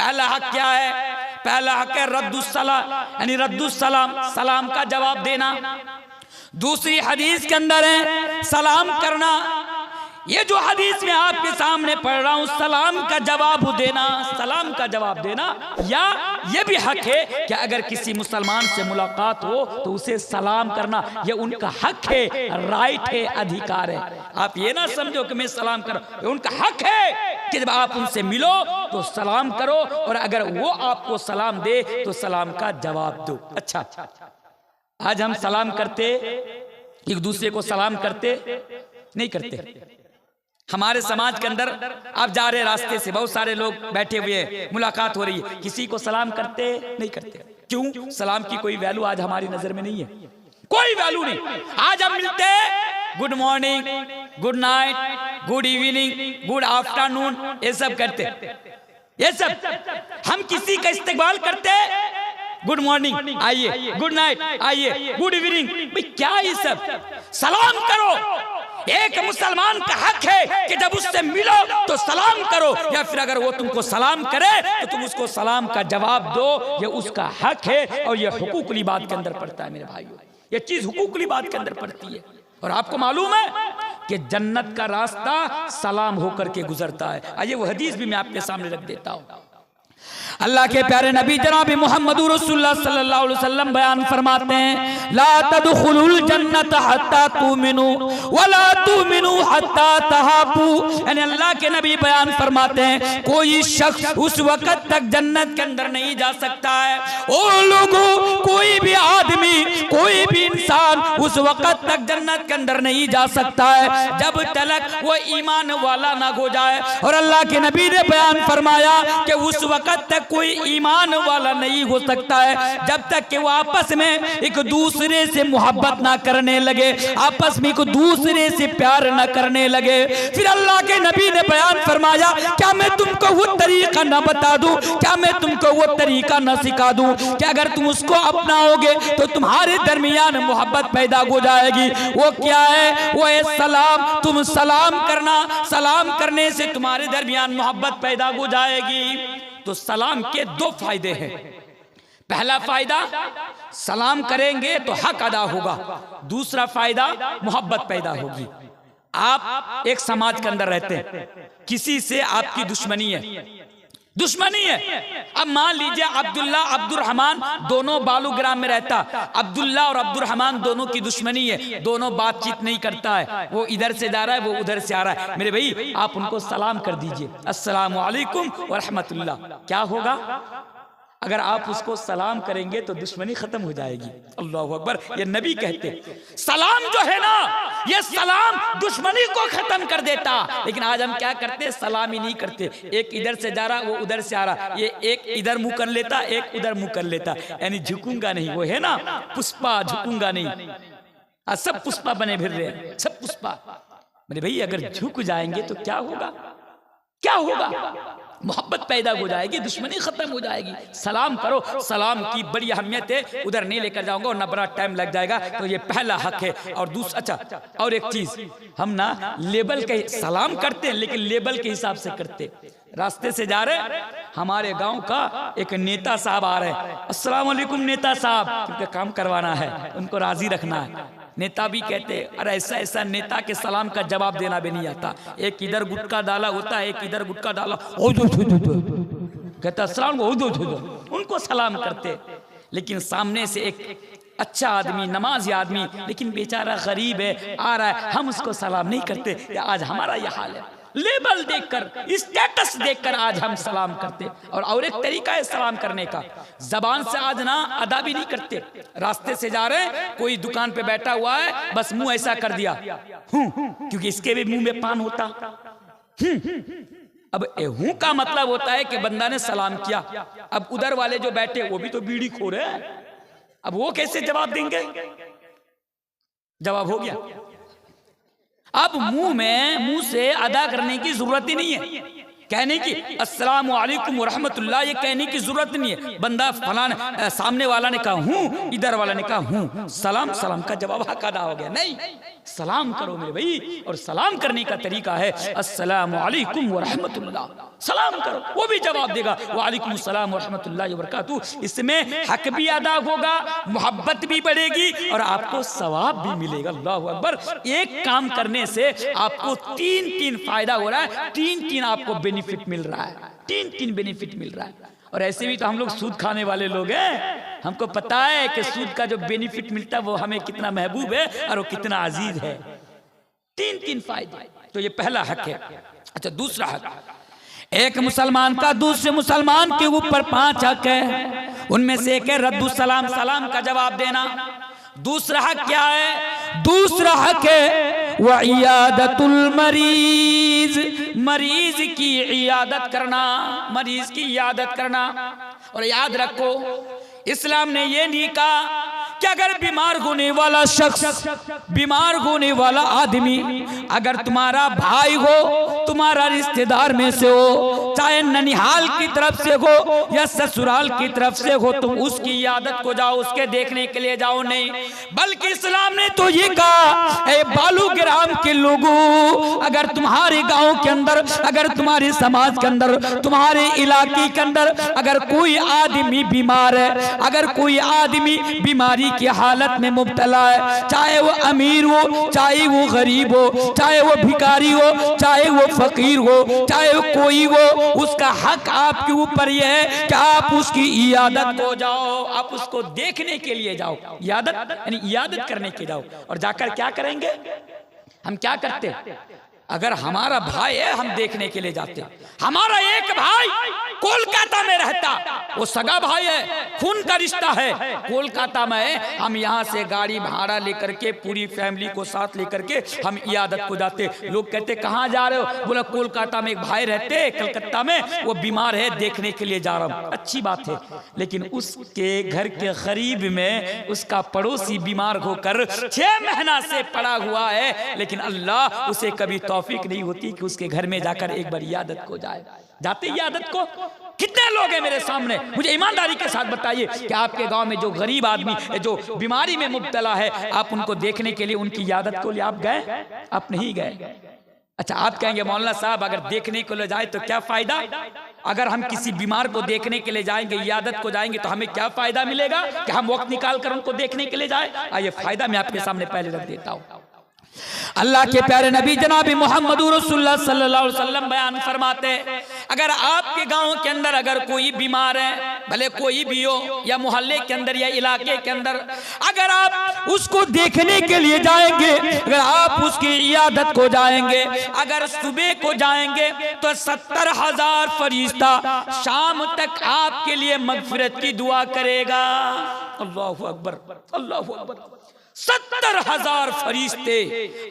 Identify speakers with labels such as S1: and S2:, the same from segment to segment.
S1: पहला हक क्या है? पहला हक है रद्दुस्सलाम, यानी रद्दुस्सलाम, सलाम का जवाब देना। दूसरी हदीस के अंदर है सलाम करना। ये जो हदीस में आपके सामने पढ़ रहा हूं, सलाम का जवाब देना, सलाम का जवाब देना। या ये भी हक है कि अगर किसी मुसलमान से मुलाकात हो तो उसे सलाम करना, ये उनका हक है, राइट है, अधिकार है। आप ये ना समझो कि मैं सलाम करो, ये उनका हक है कि जब आप उनसे मिलो तो सलाम करो, और अगर वो आपको सलाम दे तो सलाम का जवाब दो। अच्छा, आज हम सलाम करते, एक दूसरे को सलाम करते नहीं करते। हमारे समाज के अंदर आप जा रहे रास्ते से, बहुत सारे लोग बैठे हुए हैं, मुलाकात हो रही है, किसी को सलाम करते नहीं करते। क्यों? सलाम की कोई वैल्यू आज हमारी नजर में नहीं है, कोई वैल्यू नहीं। आज हम मिलते good morning, good night, good evening, good afternoon, ये सब करते, ये सब हम किसी का इस्तेमाल करते। गुड मॉर्निंग आइए, गुड नाइट आइए, गुड इवनिंग, भाई क्या ये सब? सलाम करो। एक मुसलमान का हक है कि जब उससे मिलो तो सलाम करो, या फिर अगर वो तुमको सलाम करे तो तुम उसको सलाम का जवाब दो। ये उसका हक है, और ये हुकूकुल इबाद के अंदर पड़ता है मेरे भाइयों, ये चीज हुकूकुल इबाद के अंदर पड़ती है। और आपको मालूम है कि जन्नत का रास्ता सलाम होकर के गुजरता है। आइए वो हदीस भी मैं आपके सामने रख देता हूँ। अल्लाह के प्यारे नबी जनाब मोहम्मद रसूलुल्लाह सल्लल्लाहु अलैहि वसल्लम बयान फरमाते हैं, ला तदखुलुल जन्नत हत्ता तुमिनु वला तुमिनु हत्ता तहाबू। यानी अल्लाह के नबी बयान फरमाते हैं, कोई शख्स उस वक्त तक जन्नत के अंदर नहीं जा सकता है, ओ लोगों, कोई भी आदमी, कोई भी इंसान उस वक्त तक जन्नत के अंदर नहीं जा सकता है जब तक वो ईमान वाला ना हो जाए। और अल्लाह के नबी ने बयान फरमाया कि उस वक्त तक कोई ईमान वाला नहीं हो सकता है जब तक कि वो आपस में एक दूसरे से मोहब्बत ना करने लगे, आपस में एक दूसरे से प्यार ना करने लगे। फिर अल्लाह के नबी ने बयान फरमाया, क्या मैं तुमको वो तरीका ना बता दूं, क्या मैं तुमको वो तरीका ना सिखा दूं कि अगर तुम उसको अपनाओगे तो तुम्हारे दरमियान मोहब्बत पैदा हो जाएगी। वो क्या है? वो है सलाम। तुम सलाम करना, सलाम करने से तुम्हारे दरमियान मोहब्बत पैदा हो जाएगी। तो सलाम के दो फायदे हैं। पहला फायदा, सलाम करेंगे तो हक अदा होगा। दूसरा फायदा, मोहब्बत पैदा होगी। आप एक समाज के अंदर रहते हैं, किसी से आपकी दुश्मनी है, दुश्मनी है। अब मान लीजिए अब्दुल्ला अब्दुर्रहमान दोनों बालूग्राम में रहता, अब्दुल्ला और अब्दुर्रहमान दोनों की दुश्मनी है, दोनों बातचीत नहीं करता है, वो इधर से जा रहा है, वो उधर से आ रहा है। मेरे भाई आप उनको सलाम कर दीजिए, अस्सलामु अलैकुम व रहमतुल्लाह। क्या होगा? अगर आप उसको सलाम करेंगे तो दुश्मनी खत्म हो जाएगी। अल्लाहु अकबर। ये नबी कहते, सलाम जो है ना, ये सलाम दुश्मनी को खत्म कर देता। लेकिन आज हम क्या करते? सलाम ही नहीं करते। एक इधर से जा रहा, वो उधर से आ रहा, ये एक इधर मुंह कर लेता, एक उधर मुंह कर लेता, यानी झुकूंगा नहीं। वो है ना पुष्पा, झुकूंगा नहीं। आज सब पुष्पा बने फिर रहे हैं, सब पुष्पा। मेरे भाई अगर झुक जाएंगे तो क्या होगा? क्या होगा? मोहब्बत पैदा हो जाएगी, दुश्मनी खत्म हो जाएगी। सलाम करो, सलाम की बड़ी अहमियत है। उधर नहीं लेकर जाऊंगा और ना बड़ा टाइम लग जाएगा। तो ये पहला हक है। और दूसरा, अच्छा, और एक चीज, हम ना लेबल के सलाम करते हैं, लेकिन लेबल के हिसाब से करते। रास्ते से जा रहे, हमारे गांव का एक नेता साहब आ रहे हैं, अस्सलाम वालेकुम नेता साहब, क्योंकि काम करवाना है, उनको राजी रखना है। नेता भी कहते, अरे ऐसा ऐसा नेता के सलाम का जवाब देना भी नहीं आता। एक इधर गुटका डाला होता है, एक इधर गुटका डाला, कहता अस्सलाम, उनको सलाम करते। लेकिन सामने से एक अच्छा आदमी, नमाजी आदमी, लेकिन बेचारा गरीब है, आ रहा है, हम उसको सलाम नहीं करते। आज हमारा यह हाल है, लेबल देखकर, स्टेटस देखकर आज हम सलाम करते। और एक तरीका है सलाम करने का, जबान से आज ना अदा भी नहीं करते। रास्ते से जा रहे हैं, कोई दुकान पे बैठा हुआ है, बस मुंह ऐसा कर दिया, क्योंकि इसके भी मुंह में पान होता। अब हूं का मतलब होता है कि बंदा ने सलाम किया। अब उधर वाले जो बैठे वो भी तो बीड़ी खो रहे हैं, अब वो कैसे जवाब देंगे? जवाब हो गया। अब मुंह से अदा करने की जरूरत ही नहीं है, कहने की अस्सलाम वालेकुम व रहमतुल्लाह, ये कहने की जरूरत नहीं है। बंदा फलाना, सामने वाला ने कहा हूं, इधर वाला ने कहा हूं, सलाम, सलाम का जवाब हक अदा हो गया। नहीं, सलाम करो मेरे भाई। और सलाम करने का तरीका है अस्सलामु अलैकुम व रहमतुल्लाह, सलाम करो, वो भी जवाब देगा वालेकुम सलाम व रहमतुल्लाहि व बरकातुहू। इसमें हक भी अदा होगा, मोहब्बत भी बढ़ेगी और आपको सवाब भी मिलेगा। अल्लाहु अकबर। एक काम करने से आपको तीन फायदा हो रहा है, तीन आपको बेनिफिट मिल रहा है, तीन बेनिफिट मिल रहा है। और ऐसे भी तो हम लोग सूद खाने वाले लोग हैं, हमको पता है कि सूद का जो बेनिफिट मिलता है वो हमें कितना महबूब है और वो कितना अजीज है। तीन फायदे। तो ये पहला हक है। अच्छा, दूसरा हक, एक मुसलमान का दूसरे मुसलमान के ऊपर 5 हक है। उनमें से एक है रद्दुस सलाम, सलाम का जवाब देना। दूसरा हक क्या है? दूसरा हक है व इयादतुल मरीज, मरीज की इयादत करना, मरीज की इयादत करना। और याद रखो, इस्लाम ने ये नहीं कहा कि अगर बीमार होने वाला शख्स, बीमार होने वाला आदमी अगर तुम्हारा भाई हो, तुम्हारा रिश्तेदार में से हो, चाहे ननिहाल की तरफ से हो या ससुराल की तरफ से हो, तुम उसकी इयादत को जाओ, उसके देखने के लिए जाओ नहीं। बल्कि इस्लाम ने तो ये कहा, ए बालूग्राम के लोगों, अगर तुम्हारे गांव के अंदर, अगर तुम्हारे समाज के अंदर, तुम्हारे इलाके के अंदर अगर कोई आदमी बीमार है, अगर कोई आदमी बीमारी की हालत में मुब्तला है, चाहे वो अमीर हो, चाहे वो गरीब हो, चाहे वो भिखारी हो, चाहे वो फकीर हो, चाहे वो कोई हो, उसका हक आपके ऊपर यह है कि आप उसकी इयादत को जाओ, आप उसको देखने के लिए जाओ। इयादत यानी इयादत करने के जाओ। और जाकर क्या करेंगे? हम क्या करते? अगर हमारा भाई है, हम देखने के लिए जाते। हमारा एक भाई कोलकाता में रहता, वो सगा भाई है, खून का रिश्ता है, कोलकाता में, हम यहाँ से गाड़ी भाड़ा लेकर के पूरी फैमिली को साथ लेकर के हम इयादत को जाते। लोग कहते कहाँ जा रहे हो? बोला कोलकाता में एक भाई रहते, कलकत्ता में, वो बीमार है, देखने के लिए जा रहा हूँ। अच्छी बात है, लेकिन उसके घर के करीब में उसका पड़ोसी बीमार होकर 6 महीना से पड़ा हुआ है, लेकिन अल्लाह उसे कभी तौफीक नहीं होती कि उसके घर में जाकर एक बार इयादत को जाए। जाते इयादत को? कितने लोग हैं मेरे सामने? मुझे ईमानदारी के साथ बताइए कि आपके गांव में जो गरीब आदमी जो बीमारी में मुब्तला है, आप उनको देखने के लिए, उनकी इयादत को लिए आप गए? आप नहीं गए। अच्छा, आप कहेंगे मौलाना साहब अगर देखने को ले जाए तो क्या फायदा? अगर हम किसी बीमार को देखने के लिए जाएंगे, इयादत को जाएंगे, तो हमें क्या फायदा मिलेगा कि हम वक्त निकाल कर उनको देखने के लिए जाए? आइए फायदा मैं आपके सामने पहले रख देता हूँ। अल्लाह के प्यारे नबी जनाब मोहम्मद रसूलुल्लाह सल्लल्लाहु अलैहि वसल्लम बयान फरमाते, अगर आपके गांव के अंदर अगर कोई बीमार है, भले कोई भी हो, या मोहल्ले के अंदर या इलाके के अंदर, अगर आप उसको देखने के लिए जाएंगे, अगर आप उसकी इयादत को जाएंगे, अगर सुबह को जाएंगे तो 70,000 फरिश्ता शाम तक आपके लिए मगफिरत की दुआ करेगा। अल्लाहु अकबर, अल्लाहु अकबर। 70,000 फरिश्ते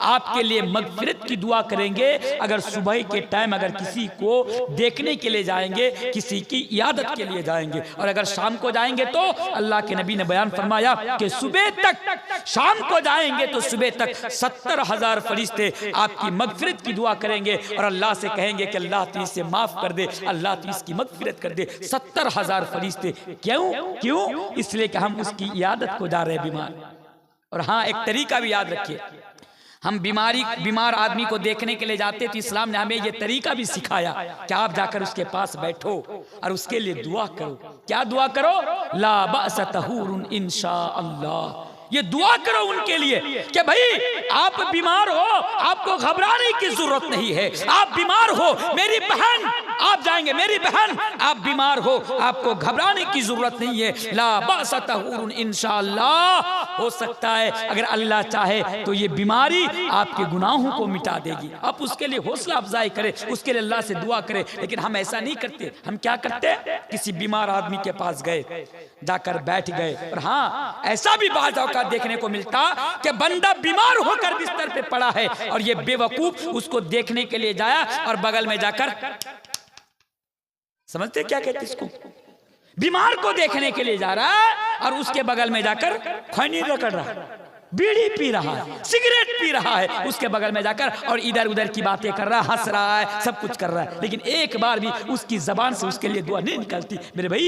S1: आपके लिए मगफिरत की दुआ करेंगे अगर सुबह के टाइम अगर किसी को देखने के लिए जाएंगे, किसी की इयादत के लिए जाएंगे। और अगर शाम को जाएंगे तो अल्लाह के नबी ने बयान फरमाया कि सुबह तक, शाम को जाएंगे तो सुबह तक 70,000 फरिश्ते आपकी मगफिरत की दुआ करेंगे और अल्लाह से कहेंगे कि अल्लाह तू इसे माफ कर दे, अल्लाह तू इसकी मगफिरत कर दे। 70,000 फरिश्ते। क्यों? इसलिए कि हम उसकी इयादत को जा रहे हैं, बीमार। और हाँ, एक तरीका भी याद रखिए, हम बीमार आदमी को देखने के लिए जाते तो इस्लाम ने हमें ये तरीका भी सिखाया कि आप जाकर उसके पास बैठो और उसके लिए दुआ करो। क्या दुआ करो? ला बअस तहूरुन इंशाअल्लाह। ये दुआ करो उनके लिए कि भाई आप बीमार हो, आपको घबराने की जरूरत नहीं है। आप बीमार हो, मेरी बहन, आप जाएंगे, मेरी बहन आप बीमार हो, आपको घबराने की जरूरत नहीं है। ला बअस तहूरुन इंशाअल्लाह। हो सकता है अगर अल्लाह चाहे तो ये बीमारी आपके गुनाहों को मिटा देगी। आप उसके लिए हौसला अफजाई करें, उसके लिए अल्लाह से दुआ करें। लेकिन हम ऐसा नहीं करते। हम क्या करते? किसी बीमार आदमी के पास गए, जाकर बैठ गए। और हाँ, ऐसा भी बात देखने को मिलता कि बंदा बीमार होकर बिस्तर पे पड़ा है और ये बेवकूफ उसको देखने के लिए जाया और बगल में जाकर, समझते क्या कहते इसको, बीमार को देखने के लिए जा रहा है और उसके बगल में जाकर खैनी रगड़ रहा है, बीड़ी पी रहा है, सिगरेट पी रहा है उसके बगल में जाकर, और इधर उधर की बातें कर रहा है, हंस रहा है, सब कुछ कर रहा है, लेकिन एक बार भी उसकी जबान से उसके लिए दुआ नहीं निकलती। मेरे भाई,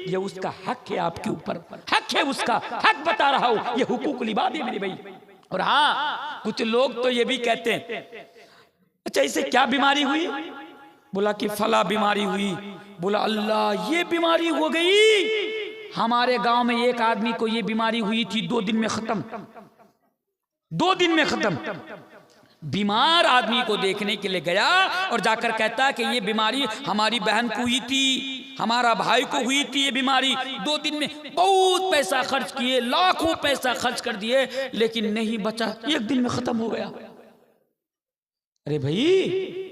S1: ये उसका हक है, आपके ऊपर हक है, उसका हक बता रहा हूं, ये हुकूकुल इबाद है मेरे भाई। और हाँ, कुछ लोग तो ये भी कहते हैं, अच्छा इसे क्या बीमारी हुई? बोला कि फला बीमारी हुई। बोला अल्लाह, ये बीमारी हो गई। हमारे गांव में एक आदमी को ये बीमारी हुई थी, 2 दिन में खत्म, 2 दिन में खत्म। बीमार आदमी को देखने के लिए गया और जाकर कहता कि ये बीमारी हमारी बहन को हुई थी, हमारा भाई को हुई थी ये बीमारी, 2 दिन में बहुत पैसा खर्च किए, लाखों पैसा खर्च कर दिए, लेकिन नहीं बचा, 1 दिन में खत्म हो गया। अरे भाई,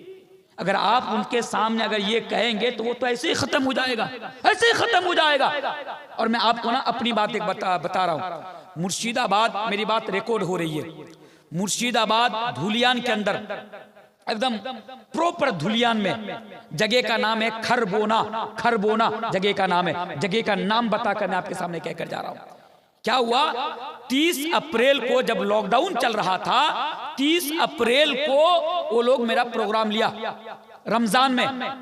S1: अगर आप उनके सामने अगर ये कहेंगे तो वो तो ऐसे ही खत्म हो जाएगा, ऐसे ही खत्म हो जाएगा। और मैं आपको ना अपनी बात एक बता रहा हूं। मुर्शिदाबाद, मेरी बात रिकॉर्ड हो रही है, मुर्शिदाबाद धुलियान के अंदर, एकदम प्रॉपर धुलियान में जगह का नाम है खरबोना। खरबोना जगह का नाम है। जगह का नाम बताकर मैं आपके सामने कहकर जा रहा हूं। क्या हुआ, 30 अप्रैल को जब लॉकडाउन चल रहा था, 30 अप्रैल को वो लोग मेरा प्रोग्राम लिया रमजान में,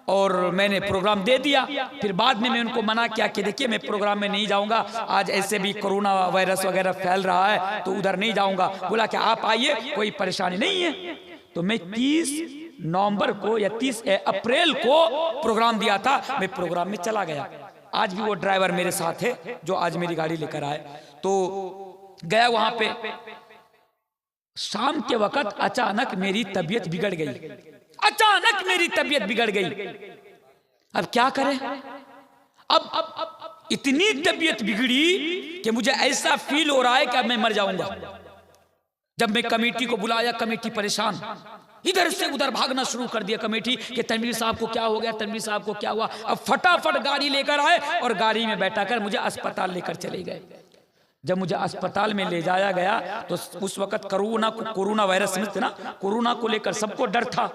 S1: और मैंने प्रोग्राम दे दिया। फिर बाद में मैं उनको मना किया कि देखिए मैं प्रोग्राम में नहीं जाऊंगा, आज ऐसे भी कोरोना वायरस वगैरह फैल रहा है तो उधर नहीं जाऊंगा। बोला कि आप आइए, कोई परेशानी नहीं है। तो मैं 30 नवंबर को या 30 अप्रैल को प्रोग्राम दिया था, मैं प्रोग्राम में चला गया। आज भी वो ड्राइवर मेरे साथ है जो आज मेरी गाड़ी लेकर आए। तो गया वहां पे, शाम के वक्त अचानक मेरी तबीयत बिगड़ गई, अचानक मेरी तबीयत बिगड़ गई। अब क्या करें? अब इतनी तबीयत बिगड़ी कि मुझे ऐसा फील हो रहा है कि अब मैं मर जाऊंगा। जब मैं कमेटी को बुलाया, कमेटी परेशान, इधर से उधर भागना शुरू कर दिया कमेटी कि तनवीर साहब को क्या हो गया, तनवीर साहब को क्या हुआ। अब फटाफट गाड़ी लेकर आए और गाड़ी में बैठाकर मुझे अस्पताल लेकर चले गए। जब मुझे अस्पताल में ले जाया गया तो उस वक्त कोरोना वायरस समझते ना, कोरोना को लेकर सबको डर था।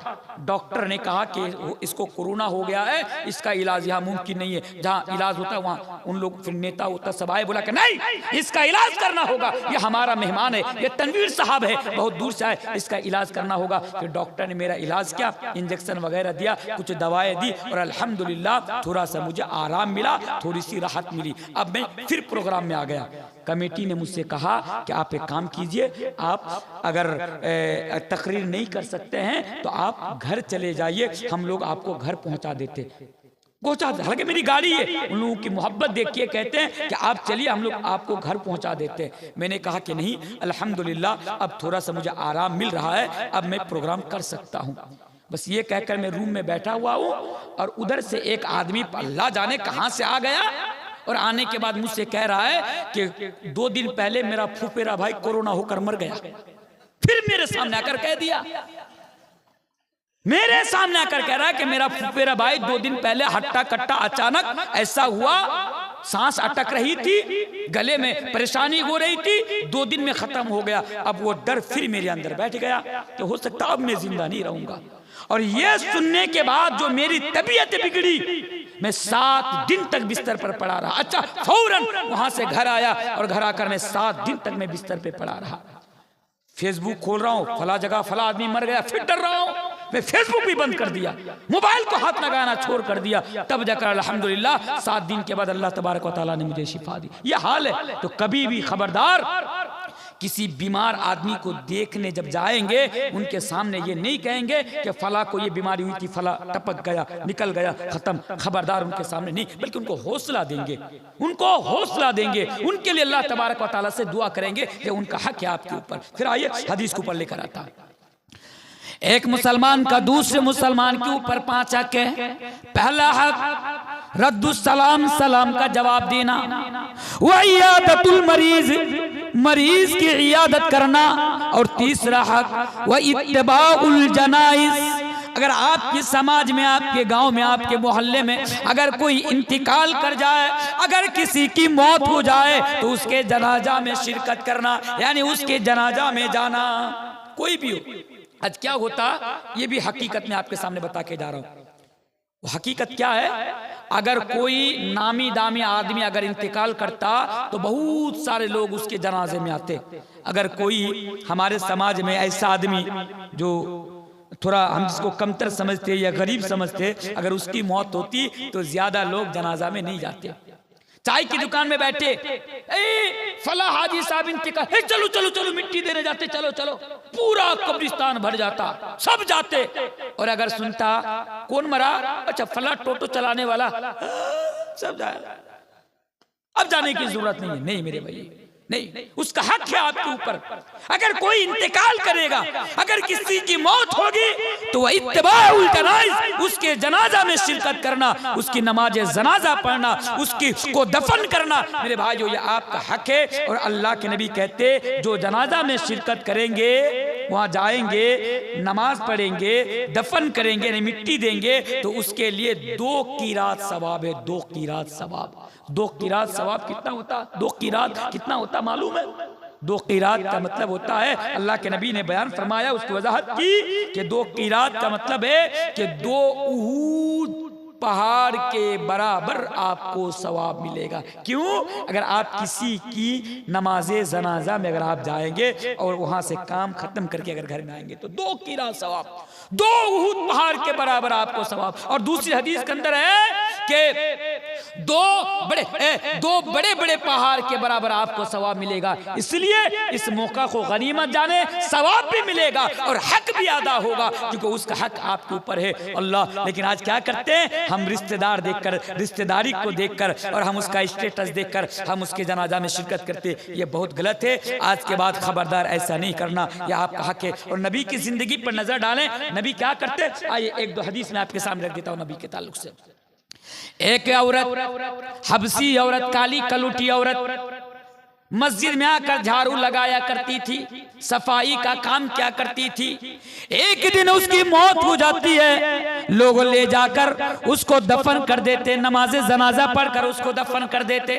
S1: डॉक्टर ने कहा कि इसको कोरोना हो गया है, इसका इलाज यहाँ मुमकिन नहीं है, जहाँ इलाज होता है वहाँ उन लोग फिर नेता होता सब आए, बोला कि नहीं इसका इलाज करना होगा, ये हमारा मेहमान है, ये तनवीर साहब है, बहुत दूर से आए, इसका इलाज करना होगा। फिर डॉक्टर ने मेरा इलाज किया, इंजेक्शन वगैरह दिया, कुछ दवाएं दी और अल्हम्दुलिल्लाह थोड़ा सा मुझे आराम मिला, थोड़ी सी राहत मिली। अब मैं फिर प्रोग्राम में आ गया। कमेटी ने मुझसे कहा कि आप एक काम कीजिए, आप अगर तकरीर नहीं कर सकते हैं तो आप घर चले जाइए, हम लोग आपको घर पहुंचा देते। हालांकि मेरी गाड़ी है, उन लोगों की मोहब्बत देखिए, कहते हैं कि आप चलिए हम लोग आपको घर पहुंचा देते हैं। मैंने कहा कि नहीं, अल्हम्दुलिल्लाह अब थोड़ा सा मुझे आराम मिल रहा है, अब मैं प्रोग्राम कर सकता हूँ। बस ये कहकर मैं रूम में बैठा हुआ हूँ और उधर से एक आदमी अल्लाह जाने कहां से आ गया और आने के बाद मुझसे कह रहा है कि 2 दिन पहले मेरा फुफेरा भाई कोरोना होकर मर गया। फिर मेरे सामने आकर कह दिया, मेरे सामने आकर कह रहा है कि मेरा फुफेरा भाई 2 दिन पहले हट्टा कट्टा अचानक ऐसा हुआ, सांस अटक रही थी, गले में परेशानी हो रही थी, 2 दिन में खत्म हो गया। अब वो डर फिर मेरे अंदर बैठ गया कि हो सकता अब मैं जिंदा नहीं रहूंगा। और ये सुनने के बाद जो मेरी तबीयत बिगड़ी, मैं 7 दिन तक बिस्तर पर पड़ा रहा। अच्छा, फौरन वहां से घर आया और घर आकर मैं 7 दिन तक मैं बिस्तर पे पड़ा रहा। फेसबुक खोल रहा हूँ, फला जगह फला आदमी मर गया, फिर डर रहा हूँ। मैं फेसबुक भी बंद कर दिया, मोबाइल को हाथ लगाना छोड़ कर दिया। तब जाकर अल्हम्दुलिल्लाह 7 दिन के बाद अल्लाह तबारक व तआला ने मुझे शिफा दी। यह हाल है। तो कभी भी खबरदार, किसी बीमार आदमी को देखने जब जाएंगे उनके सामने ये नहीं कहेंगे कि फला को ये बीमारी हुई थी, फला टपक गया, निकल गया, खत्म। खबरदार उनके सामने नहीं, बल्कि उनको हौसला देंगे, उनको हौसला देंगे, उनके लिए अल्लाह तबारक व तआला से दुआ करेंगे कि उनका हक है आपके ऊपर। फिर आइए हदीस के ऊपर लेकर आता है। एक मुसलमान का दूसरे मुसलमान के ऊपर 5 हक है। पहला हक रद्दुस्सलाम, सलाम का जवाब देना, व इयादतुल मरीज, मरीज की इयादत करना, और तीसरा हक व इत्तिबाउल जनाइज। अगर आपके समाज में, आपके गांव में, आपके मोहल्ले में अगर कोई इंतकाल कर जाए, अगर किसी की मौत हो जाए तो उसके जनाजा में शिरकत करना, यानी उसके जनाजा में जाना, कोई भी हो। आज क्या होता, ये भी हकीकत में आपके सामने बता के जा रहा हूं। वो हकीकत क्या है, अगर कोई नामी दामी आदमी अगर इंतकाल करता तो बहुत सारे लोग उसके जनाजे में आते। अगर कोई हमारे समाज में ऐसा आदमी जो थोड़ा हम जिसको कमतर समझते या गरीब समझते, अगर उसकी मौत होती तो ज्यादा लोग जनाजा में नहीं जाते। चाय की दुकान में बैठे, फला हाजी साहब इंतकाल, चलो चलो चलो मिट्टी देने जाते, चलो चलो, पूरा कब्रिस्तान भर जाता, सब जाते। और अगर सुनता कौन मरा, अच्छा फला टोटो चलाने वाला, सब जाए। अब जाने की जरूरत नहीं है। नहीं मेरे भाई, नहीं, उसका हक है आपके ऊपर। अगर कोई इंतकाल करेगा, अगर किसी की मौत होगी, तो वह इत्तिबाउल जनाइज, उसके जनाजा में शिरकत करना, उसकी नमाज जनाजा पढ़ना, उसको दफन करना, मेरे भाइयों ये आपका हक है। और अल्लाह के नबी कहते जो जनाजा में शिरकत करेंगे, वहां जाएंगे, नमाज पढ़ेंगे, दफन करेंगे, मिट्टी देंगे, तो उसके लिए 2 कीरात सवाब है। 2 कीरात सवाब। 2 कीरात सवाब कितना होता? 2 कीरात कितना होता मालूम है? 2 कीरात का मतलब होता है, अल्लाह के नबी ने बयान फरमाया, उसकी वजाहत की कि 2 कीरात का मतलब है कि 2 उहूद पहाड़ के बराबर आपको सवाब मिलेगा। क्यों? अगर आप किसी की नमाजे जनाजा में अगर आप जाएंगे और वहां से काम खत्म करके अगर घर में आएंगे, तो 2 कीरात सवाब, 2 उहूद पहाड़ के बराबर आपको सवाब। और दूसरी हदीस के अंदर है कि 2 बड़े बड़े पहाड़ के बराबर आपको सवाब मिलेगा। इसलिए इस मौका को गनीमत जाने, सवाब भी मिलेगा और हक भी अदा होगा, क्योंकि उसका हक आपके ऊपर है। अल्लाह, लेकिन आज क्या करते हैं हम? रिश्तेदार देखकर, रिश्तेदारी को देखकर और हम उसका स्टेटस देखकर हम उसके जनाजा में शिरकत करते, ये बहुत गलत है। आज के बाद खबरदार ऐसा नहीं करना, यह आपका हक है। और नबी की जिंदगी पर नजर डालें, नबी क्या करते? आइए 1-2 हदीस में आपके सामने रख देता हूं नबी के ताल्लुक से। एक औरत, हबसी औरत, काली कलूटी औरत, मस्जिद में आकर झाड़ू लगाया करती थी, सफाई का काम क्या करती थी। एक दिन उसकी मौत हो जाती है, लोग ले जाकर उसको दफन कर देते, नमाज जनाजा पढ़कर उसको दफन कर देते।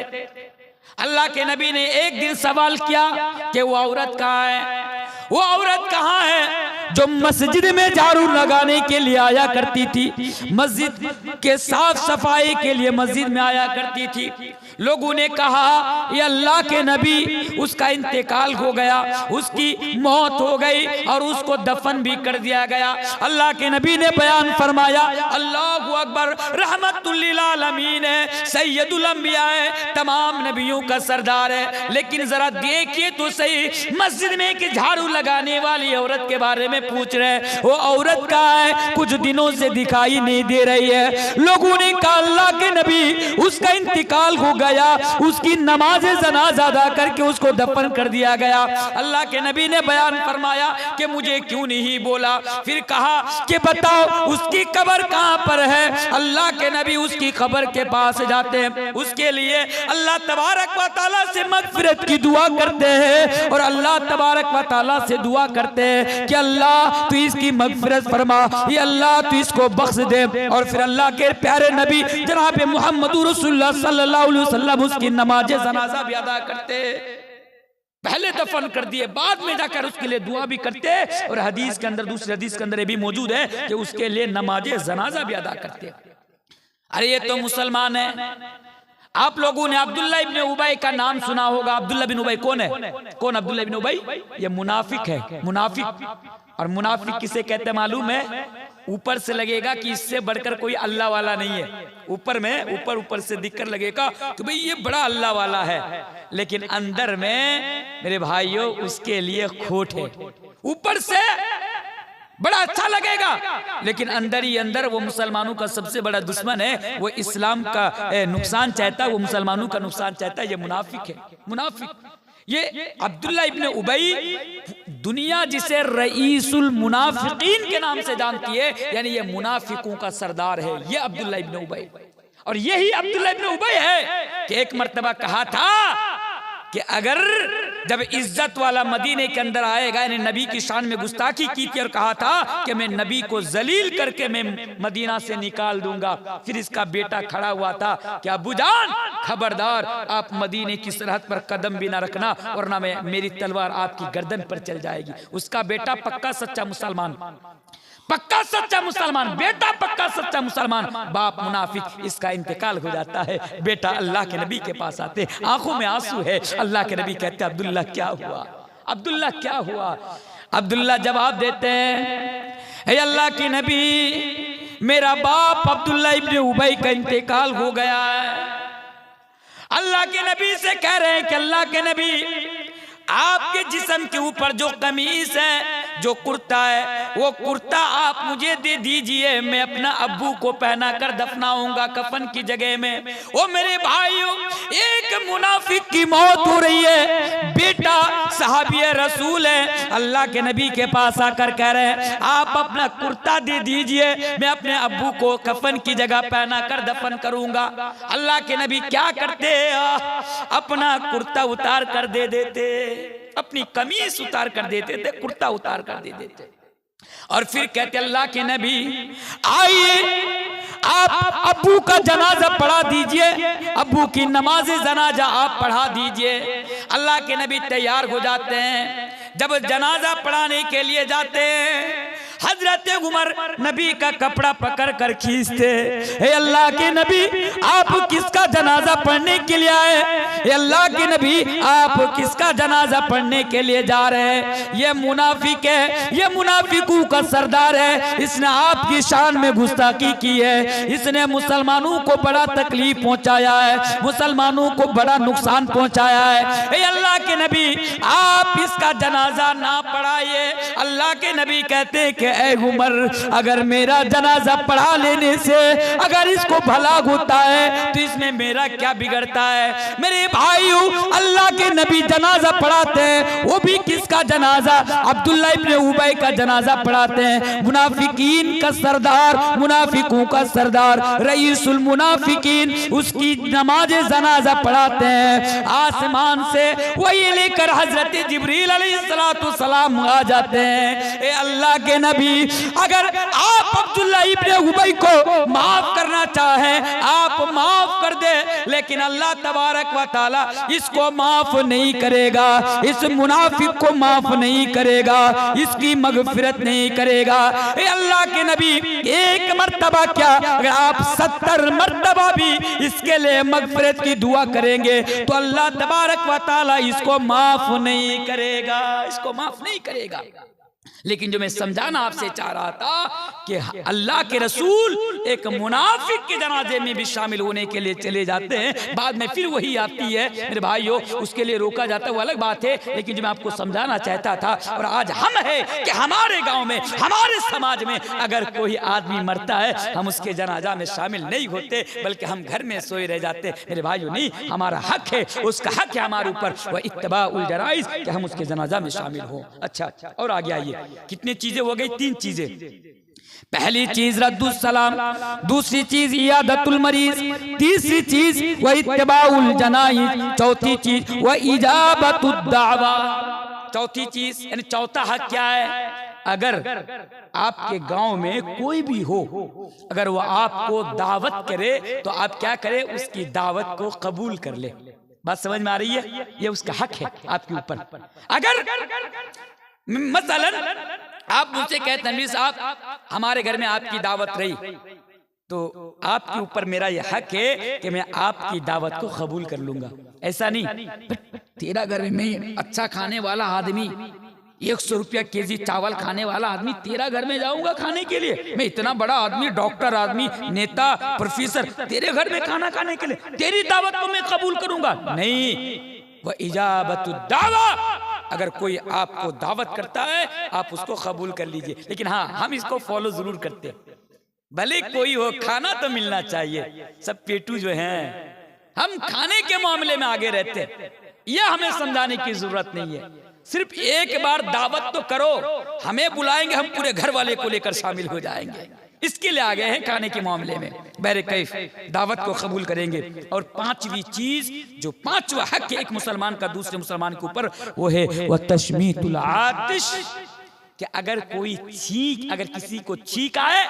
S1: अल्लाह के नबी ने एक दिन सवाल किया कि वो औरत कहाँ है? वो औरत कहाँ है जो मस्जिद में झाड़ू लगाने के लिए आया करती थी, मस्जिद के साफ सफाई के लिए मस्जिद में आया करती थी। लोगों ने कहा ये अल्लाह के नबी, उसका इंतकाल हो गया, उसकी मौत हो गई और उसको दफन भी कर दिया गया। अल्लाह के नबी ने बयान फरमाया, अल्लाहु अकबर, रहमतुल लिल आलमीन है, सैयदुल अंबिया है, तमाम नबियों का सरदार है। लेकिन जरा देखिए तो सही, मस्जिद में एक झाड़ू लगाने वाली औरत के बारे में पूछ रहे हैं, वो औरत कहाँ है? कुछ दिनों से दिखाई नहीं दे रही है। लोगों ने कहा अल्लाह के नबी, उसका इंतकाल हो गया, उसकी नमाज जनाजा अदा करके उसको दफन कर दिया गया। अल्लाह के नबी ने बयान फरमाया कि मुझे क्यों नहीं बोला? फिर कहा कि बताओ उसकी कब्र कहाँ पर है? अल्लाह के नबी उसकी कब्र के पास जाते हैं, उसके लिए अल्लाह तबारक व तआला से मगफिरत की दुआ करते हैं और अल्लाह तबारक व तआला से दुआ करते हैं कि अल्लाह तू इसकी मगफिरत फरमा, ये अल्लाह तू इसको बख्श दे। और फिर अल्लाह के प्यारे नबी जनाब मुहम्मदुर रसूलुल्लाह सल्लल्लाहु अलैहि वसल्लम उसकी नमाज जनाजा भी अदा करते, पहले दफन कर दिए, बाद में जाकर उसके लिए दुआ भी करते। और हदीस के अंदर, दूसरी हदीस के अंदर ये भी मौजूद है कि उसके लिए नमाज जनाजा भी अदा करते। अरे ये तो मुसलमान है। आप लोगों ने अब्दुल्ला इब्न उबई का नाम सुना होगा। अब्दुल्ला बिन उबई कौन है? कौन अब्दुल्ला इब्न उबई? ये मुनाफिक है, मुनाफिक। और मुनाफिक किसे कहते हैं मालूम है? ऊपर से लगेगा कि इससे बढ़कर कोई अल्लाह वाला नहीं है, ऊपर में ऊपर से दिखकर लगेगा कि भाई ये बड़ा अल्लाह वाला है, लेकिन अंदर में मेरे भाइयों उसके लिए खोट है। ऊपर से बड़ा अच्छा लगेगा, लेकिन अंदर ही अंदर वो मुसलमानों का सबसे बड़ा दुश्मन है, वो इस्लाम का नुकसान चाहता है, वो मुसलमानों का नुकसान चाहता है। ये मुनाफिक है, मुनाफिक। ये अब्दुल्ला इब्न उबई, दुनिया जिसे रईसुल मुनाफिकीन के नाम से जानती है, यानी ये मुनाफिकों का सरदार है, ये अब्दुल्ला इब्न उबई। और यही अब्दुल्ला इब्न उबई है कि एक मर्तबा कहा था कि अगर जब इज्जत वाला मदीने के अंदर आएगा, यानी नबी की शान में गुस्ताखी की थी और कहा था कि मैं नबी को जलील करके मैं मदीना से निकाल दूंगा। फिर इसका बेटा खड़ा हुआ था कि अबू जान खबरदार, आप मदीने की सरहद पर कदम भी ना रखना वरना मेरी तलवार आपकी गर्दन पर चल जाएगी। उसका बेटा पक्का सच्चा मुसलमान, पक्का सच्चा मुसलमान, बेटा पक्का सच्चा मुसलमान, बाप मुनाफिक। इसका इंतकाल हो जाता है, बेटा अल्लाह के नबी के पास आते, आंखों में आंसू है। अल्लाह के नबी कहते अब्दुल्ला क्या हुआ? अब्दुल्ला क्या हुआ? अब्दुल्ला जवाब देते हैं, हे अल्लाह के नबी, मेरा बाप अब्दुल्ला इब्न उबई का इंतकाल हो गया है। अल्लाह के नबी से कह रहे हैं कि अल्लाह के नबी, आपके जिस्म के ऊपर जो कमीज है, जो कुर्ता है, वो कुर्ता आप मुझे दे दीजिए, मैं अपना अब्बू को पहना कर दफनाऊंगा कफन की जगह में। ओ मेरे भाइयों, एक मुनाफिक की मौत हो रही है, बेटा सहाबी रसूल है, अल्लाह के नबी के पास आकर कह रहे हैं आप अपना कुर्ता दे दीजिए, मैं अपने अब्बू को कफन की जगह पहना कर दफन करूंगा। अल्लाह के नबी क्या करते, अपना कुर्ता उतार कर दे देते, अपनी कमीज उतार कर देते थे, कुर्ता उतार कर दे देते, और फिर कहते अल्लाह के नबी आइए आप अब्बू का जनाजा पढ़ा दीजिए, अब्बू की नमाज जनाजा आप पढ़ा दीजिए। अल्लाह के नबी तैयार हो जाते हैं, जब जनाजा पढ़ाने के लिए जाते हैं, हजरत उमर नबी का कपड़ा पकड़ कर खींचते, हे अल्लाह के नबी आप किसका जनाजा पढ़ने के लिए आए, हे अल्लाह के नबी आप किसका जनाजा पढ़ने के लिए जा रहे हैं, ये मुनाफिक है, ये मुनाफिकों का सरदार है, इसने आपकी शान में गुस्ताखी की है, इसने मुसलमानों को बड़ा तकलीफ पहुंचाया है, मुसलमानों को बड़ा नुकसान पहुंचाया है, हे अल्लाह के नबी आप इसका जनाजा ना पढ़ाइए। अल्लाह के नबी कहते हैं कि ऐ उमर, अगर मेरा जनाजा पढ़ा लेने से अगर इसको भला होता है तो इसमें मेरा क्या बिगड़ता है। मेरे भाइयों, अल्लाह के नबी जनाजा पढ़ाते हैं, वो भी किसका जनाजा, अब्दुल्ला इब्ने उबई का जनाजा पढ़ाते हैं, मुनाफिकीन का सरदार, मुनाफिकों का सरदार, रईसुल मुनाफिकीन, उसकी नमाज जनाजा पढ़ाते हैं। आसमान से वही लेकर हजरत जिब्रील अलैहिस्सलाम आ जाते हैं, ए अल्लाह के नबी अगर आप अब्दुल्ला इब्ने उबई को माफ करना चाहें आप माफ कर दे, लेकिन अल्लाह तबारक व तआला इसको माफ नहीं करेगा, इस मुनाफिक को माफ नहीं करेगा, इसकी मगफिरत नहीं करेगा। ए अल्लाह के नबी एक मर्तबा क्या, अगर आप 70 मर्तबा भी इसके लिए मगफिरत की दुआ करेंगे तो अल्लाह तबारक व तआला इसको माफ नहीं करेगा, इसको माफ नहीं करेगा। लेकिन जो मैं समझाना आपसे चाह रहा था कि अल्लाह के रसूल एक मुनाफिक के जनाजे में भी शामिल होने के लिए चले जाते हैं, बाद में फिर वही आती है मेरे भाइयों, उसके लिए रोका जाता है, वो अलग बात है। लेकिन जो मैं आपको समझाना चाहता था, और आज हम है कि हमारे गांव में, हमारे समाज में अगर कोई आदमी मरता है हम उसके जनाजा में शामिल नहीं होते, बल्कि हम घर में सोए रह जाते। मेरे भाइयों, नहीं, हमारा हक है, उसका हक है हमारे ऊपर, वह इत्तिबाउल जनाइज, कि हम उसके जनाजा में शामिल हो। अच्छा, और आगे आइए, कितनी चीजें हो गई, 3 चीजें। पहली चीज रद्दुस सलाम, दूसरी चीज इयादतुल मरीज, तीसरी चीज व इत्तिबाउल जनाइज, चौथी चीज व इजाबतुद दावा। चौथी चीज यानी चौथा हक क्या है, अगर आपके गांव में कोई भी हो, अगर वो आपको दावत करे तो आप क्या करें, उसकी दावत को कबूल कर ले। बात समझ में आ रही है, ये उसका हक है आपके ऊपर। अगर मसलन आप मुझसे कहते हैं साहब हमारे घर में आपकी दावत रही, तो आपके ऊपर मेरा यह हक है कि मैं आपकी दावत को कबूल कर लूंगा। ऐसा नहीं तेरा घर में अच्छा खाने वाला आदमी, 100 रुपया केजी चावल खाने वाला आदमी, तेरा घर में जाऊंगा खाने के लिए, मैं इतना बड़ा आदमी, डॉक्टर आदमी, नेता, प्रोफेसर, तेरे घर में खाना खाने के लिए तेरी दावत को मैं कबूल करूंगा। नहीं, वह इजाबतुद दावा, अगर कोई आपको दावत करता है आप उसको कबूल कर लीजिए। लेकिन हाँ, हम इसको फॉलो जरूर करते हैं, भले कोई हो, खाना तो मिलना चाहिए। सब पेटू जो हैं, हम खाने के मामले में आगे रहते हैं, यह हमें समझाने की जरूरत नहीं है। सिर्फ एक बार दावत तो करो, हमें बुलाएंगे, हम पूरे घर वाले को लेकर शामिल हो जाएंगे, इसके लिए आ गए हैं खाने के मामले में। बहरे कैफ दावत को कबूल करेंगे। और 5वीं चीज, जो 5वां हक है एक मुसलमान का दूसरे मुसलमान के ऊपर, वो है वह तशमीतुल आतिश, कि अगर कोई छींक, अगर किसी को छींक आए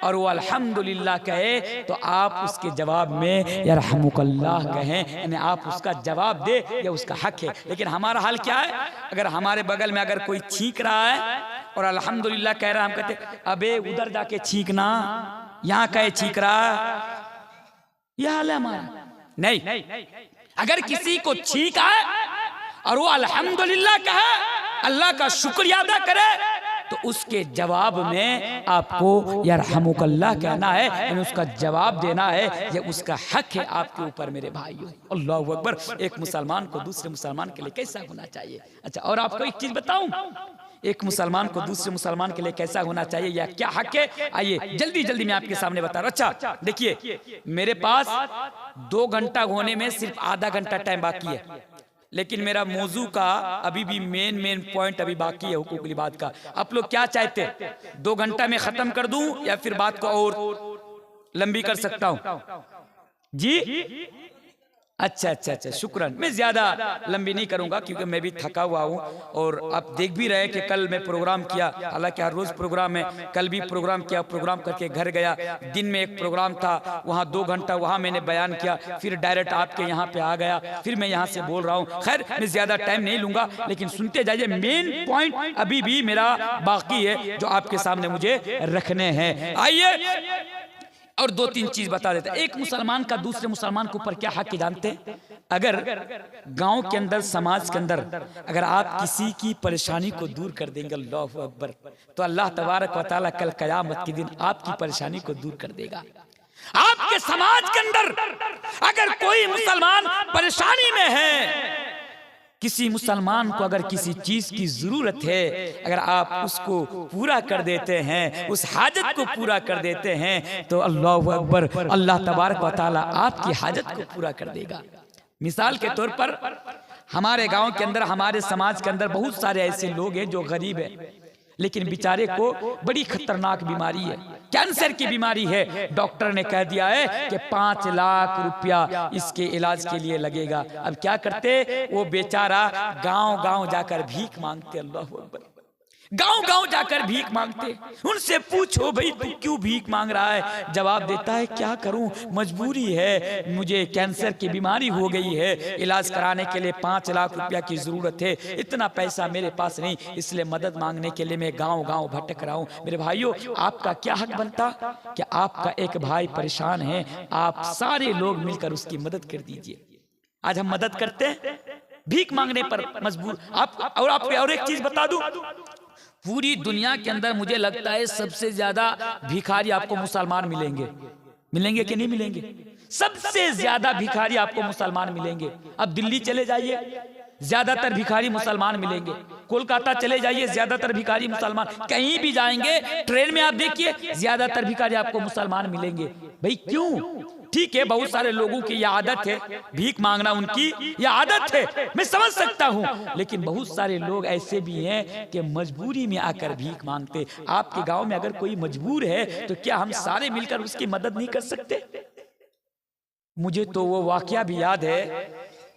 S1: और वो अल्हम्दुलिल्लाह कहे तो आप उसके जवाब में यरहमुकल्लाह कहें, यानी आप उसका जवाब दे, या उसका हक है। लेकिन हमारा हाल क्या है, अगर हमारे बगल में अगर कोई छींक रहा है और अल्हम्दुलिल्लाह कह रहा है, हम कहते अबे उधर जाके छींकना, यहाँ कहे छींक रहा, यह हाल है हमारा। नहीं, अगर किसी को छींक आए और वो अल्हम्दुलिल्लाह कहे, अल्लाह का शुक्रिया अदा करे, तो उसके जवाब में आपको यरहमुकल्लाह कहना है, यानी उसका जवाब देना है, ये उसका हक है आपके ऊपर मेरे भाइयों। अल्लाहु अकबर। एक मुसलमान को दूसरे मुसलमान के लिए कैसा होना चाहिए। अच्छा, और आपको एक चीज बताऊं, एक मुसलमान को दूसरे मुसलमान के लिए कैसा होना चाहिए या क्या हक है, आइए जल्दी जल्दी मैं आपके सामने बता रहा हूं। अच्छा देखिए, मेरे पास 2 घंटा होने में सिर्फ आधा घंटा टाइम बाकी है, लेकिन मेरा मौजू का अभी भी मेन पॉइंट अभी बाकी है, हुकूकुल इबाद का। आप लोग क्या चाहते हैं, 2 घंटा में खत्म कर दूं या फिर बात को और लंबी कर सकता हूं जी? अच्छा, शुक्रान। मैं ज्यादा लंबी नहीं करूंगा क्योंकि मैं भी थका हुआ हूं, और आप देख भी रहे कि कल मैं प्रोग्राम किया, हालांकि हर रोज प्रोग्राम है, कल भी प्रोग्राम किया, प्रोग्राम करके घर गया, दिन में एक प्रोग्राम था, वहां 2 घंटा वहां मैंने बयान किया, फिर डायरेक्ट आपके यहाँ पे आ गया, फिर मैं यहाँ से बोल रहा हूँ। खैर मैं ज्यादा टाइम नहीं लूंगा, लेकिन सुनते जाइए, मेन पॉइंट अभी भी मेरा बाकी है जो आपके सामने मुझे रखने हैं। आइए और 2-3 चीज बता देते हैं। एक मुसलमान का दूसरे मुसलमान के ऊपर क्या हक जानते हैं? अगर गांव के अंदर, समाज के अंदर अगर आप किसी की परेशानी को दूर कर देंगे, अल्लाहु अकबर, तो अल्लाह तबारक व तआला कल कयामत के दिन आपकी परेशानी को दूर कर देगा। आपके समाज के अंदर अगर कोई मुसलमान परेशानी में है, किसी मुसलमान को अगर किसी चीज की जरूरत है, अगर आप उसको पूरा कर देते हैं, उस हाजत को पूरा कर देते हैं, तो अल्लाहु अकबर, अल्लाह तबारक व तआला आपकी हाजत को पूरा कर देगा। मिसाल के तौर पर हमारे गांव के अंदर, हमारे समाज के अंदर बहुत सारे ऐसे लोग हैं जो गरीब है, लेकिन बेचारे को बड़ी खतरनाक बीमारी है, कैंसर की बीमारी है। डॉक्टर ने कह दिया है कि 5 लाख रुपया इसके इलाज के लिए लगेगा। अब क्या करते, वो बेचारा गांव जाकर भीख मांगते। अल्लाहु अकबर, गांव जाकर भीख मांगते। उनसे पूछो भाई तू क्यों भीख मांग रहा है? जवाब देता है क्या करूं, मजबूरी है, मुझे कैंसर की बीमारी हो गई है, इलाज कराने के लिए 5 लाख रुपया की जरूरत है, इतना पैसा मेरे पास नहीं, इसलिए मदद मांगने के लिए मैं गांव भटक रहा हूं। मेरे भाइयों, आपका क्या हक बनता कि आपका एक भाई परेशान है, आप सारे लोग मिलकर उसकी मदद कर दीजिए। आज हम मदद करते हैं भीख मांगने पर मजबूर। आपको और एक चीज बता दूं, पूरी दुनिया के अंदर मुझे लगता है सबसे ज्यादा भिखारी आपको मुसलमान मिलेंगे कि नहीं मिलेंगे? सबसे ज्यादा भिखारी आपको मुसलमान मिलेंगे। अब दिल्ली चले जाइए, ज्यादातर भिखारी मुसलमान मिलेंगे। कोलकाता चले जाइए, ज्यादातर भिखारी मुसलमान। कहीं भी जाएंगे, ट्रेन में आप देखिए, ज्यादातर भिखारी आपको मुसलमान मिलेंगे। भाई क्यों? ठीक है, बहुत सारे लोगों की यह आदत है, भीख मांगना उनकी यह आदत है, मैं समझ सकता हूं, लेकिन बहुत सारे लोग ऐसे भी हैं कि मजबूरी में आकर भीख मांगते। आपके गांव में अगर कोई मजबूर है तो क्या हम सारे मिलकर उसकी मदद नहीं कर सकते? मुझे तो वो वाकया भी याद है,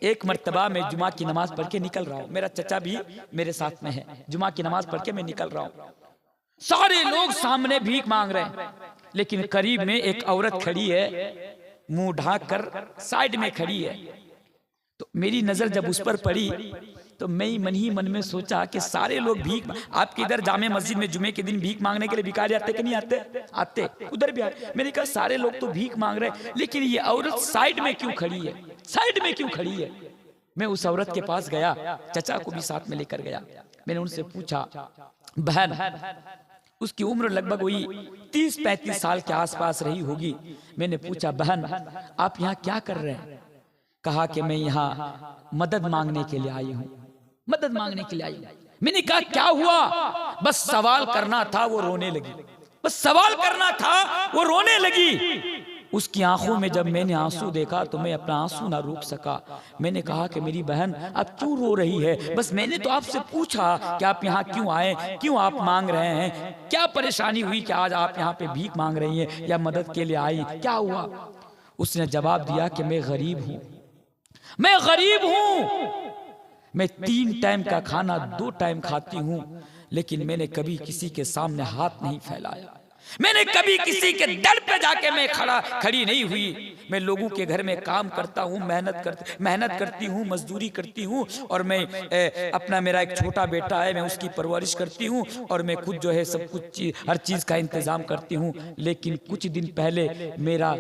S1: एक मर्तबा मैं जुमा की नमाज पढ़ के निकल रहा हूँ, मेरा चचा भी मेरे साथ में है, जुमा की नमाज पढ़ के मैं निकल रहा हूँ, सारे लोग सामने भीख मांग रहे हैं, लेकिन करीब में एक औरत खड़ी है, मुंह ढांक कर साइड में खड़ी है। तो मेरी नजर जब उस पर पड़ी तो मैं ही मन में सोचा कि सारे लोग भीख, आपके इधर जामे मस्जिद में जुमे के दिन भीख मांगने के लिए भिखारी आते कि नहीं आते? आते, उधर भी आते। मैंने कहा सारे लोग तो भीख मांग रहे, लेकिन ये औरत साइड में क्यों खड़ी है? साइड में क्यों खड़ी है? मैं उस औरत के पास गया, चचा को भी साथ में लेकर गया। मैंने उनसे पूछा, बहन, उसकी उम्र लगभग वही 30-35 साल के आसपास रही होगी। मैंने पूछा, बहन आप यहाँ क्या कर रहे हैं? कहा कि मैं यहाँ मदद मांगने के लिए आई हूँ, मदद मांगने के लिए आई हूँ। मैंने कहा क्या हुआ? बस सवाल करना था, वो रोने लगी। बस सवाल करना था, वो रोने लगी। उसकी आंखों में जब मैंने आंसू देखा तो मैं अपना आंसू ना रोक सका। मैंने कहा कि मेरी बहन आप क्यों रो रही है? बस मैंने तो आपसे पूछा कि आप यहाँ क्यों आए, क्यों आप मांग रहे हैं, क्या परेशानी हुई कि आज आप यहाँ पे भीख मांग रही हैं या मदद के लिए आई, क्या हुआ? उसने जवाब दिया कि मैं गरीब हूँ, मैं गरीब हूँ, मैं 3 टाइम का खाना 2 टाइम खाती हूँ, लेकिन मैंने कभी किसी के सामने हाथ नहीं फैलाया, मैंने कभी किसी के दर पे जाके मैं खड़ी नहीं हुई, मैं लोगों के घर में काम करता हूँ, मेहनत करती हूँ, मजदूरी करती हूँ, और मैं अपना मेरा एक छोटा बेटा है, मैं उसकी परवरिश करती हूँ, और मैं खुद जो है सब कुछ हर चीज़ का इंतज़ाम करती हूँ। लेकिन कुछ दिन पहले मेरा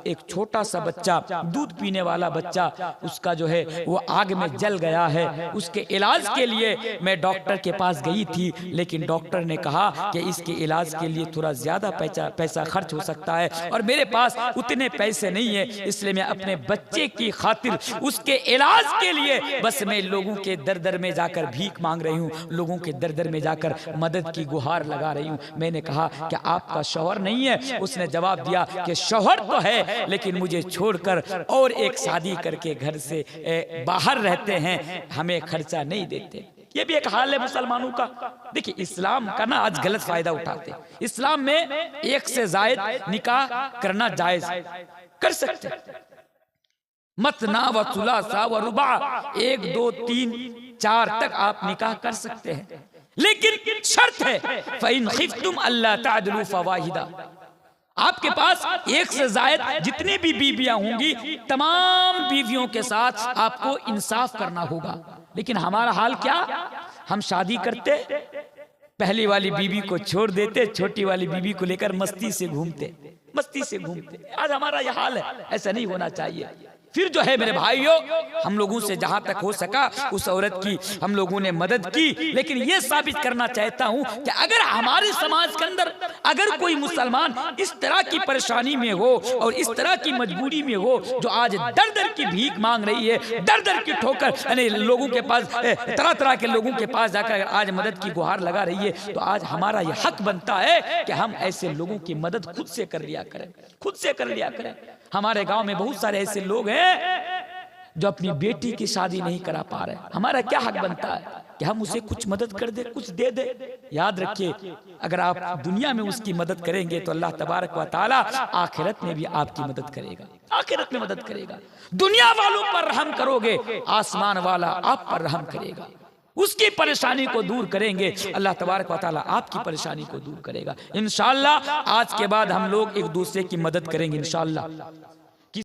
S1: एक छोटा सा बच्चा, दूध पीने वाला बच्चा, उसका जो है वो आग में जल गया है। उसके इलाज के लिए मैं डॉक्टर के पास गई थी, लेकिन डॉक्टर ने कहा कि इसके इलाज के लिए थोड़ा ज़्यादा पैसा खर्च हो सकता है, और मेरे पास उतने पैसे नहीं है, इसलिए मैं अपने बच्चे की खातिर उसके इलाज के लिए बस मैं लोगों के दर दर में जाकर भीख मांग रही हूँ, लोगों के दर दर में जाकर मदद की गुहार लगा रही हूँ। मैंने कहा कि आपका शौहर नहीं है? उसने जवाब दिया कि शौहर तो है, लेकिन मुझे छोड़कर और एक शादी करके घर से बाहर रहते हैं, हमें खर्चा नहीं देते। ये भी एक हाल है मुसलमानों का। देखिए, इस्लाम का ना आज गलत फायदा उठाते हैं। इस्लाम में एक से जायद निकाह करना जायज कर सकते, मतना व सुलासा व रुबा, 1 2 3 4 तक आप निकाह कर सकते हैं, लेकिन शर्त है फ़इन खिफ्तुम अल्ला तअदलू फवाहिदा। आपके पास एक से जायद जितनी भी बीवियां होंगी, तमाम बीवियों के साथ आपको इंसाफ करना होगा। लेकिन हमारा हाल क्या, हम शादी करते, पहली वाली बीवी को छोड़ देते, छोटी वाली बीवी को लेकर मस्ती से घूमते। आज हमारा यह हाल है। ऐसा नहीं होना चाहिए। फिर जो है मेरे भाइयों, हम लोगों से जहां तक हो सका उस औरत की हम लोगों ने मदद की, लेकिन ये साबित करना चाहता हूं कि अगर हमारे समाज के अंदर अगर कोई मुसलमान इस तरह की परेशानी में हो और इस तरह की मजबूरी में हो, जो आज दर दर की भीख मांग रही है, दर दर की ठोकर, यानी लोगों के पास, तरह तरह के लोगों के पास जाकर आज मदद की गुहार लगा रही है, तो आज हमारा यह हक बनता है कि हम ऐसे लोगों की मदद खुद से कर लिया करें। हमारे गांव में बहुत सारे ऐसे लोग हैं जो अपनी बेटी की शादी नहीं करा पा रहे। हमारा क्या हक बनता है कि हम उसे कुछ मदद कर दे, कुछ दे दे। याद रखिए, अगर आप दुनिया में उसकी मदद करेंगे तो अल्लाह तबारक व तआला आखिरत में भी आपकी मदद करेगा। दुनिया वालों पर रहम करोगे, आसमान वाला आप पर रहम करेगा। उसकी परेशानी को दूर करेंगे, अल्लाह तबारक व तआला आपकी परेशानी को दूर करेगा। इंशाअल्लाह आज के बाद हम लोग एक दूसरे की मदद करेंगे इंशाअल्लाह।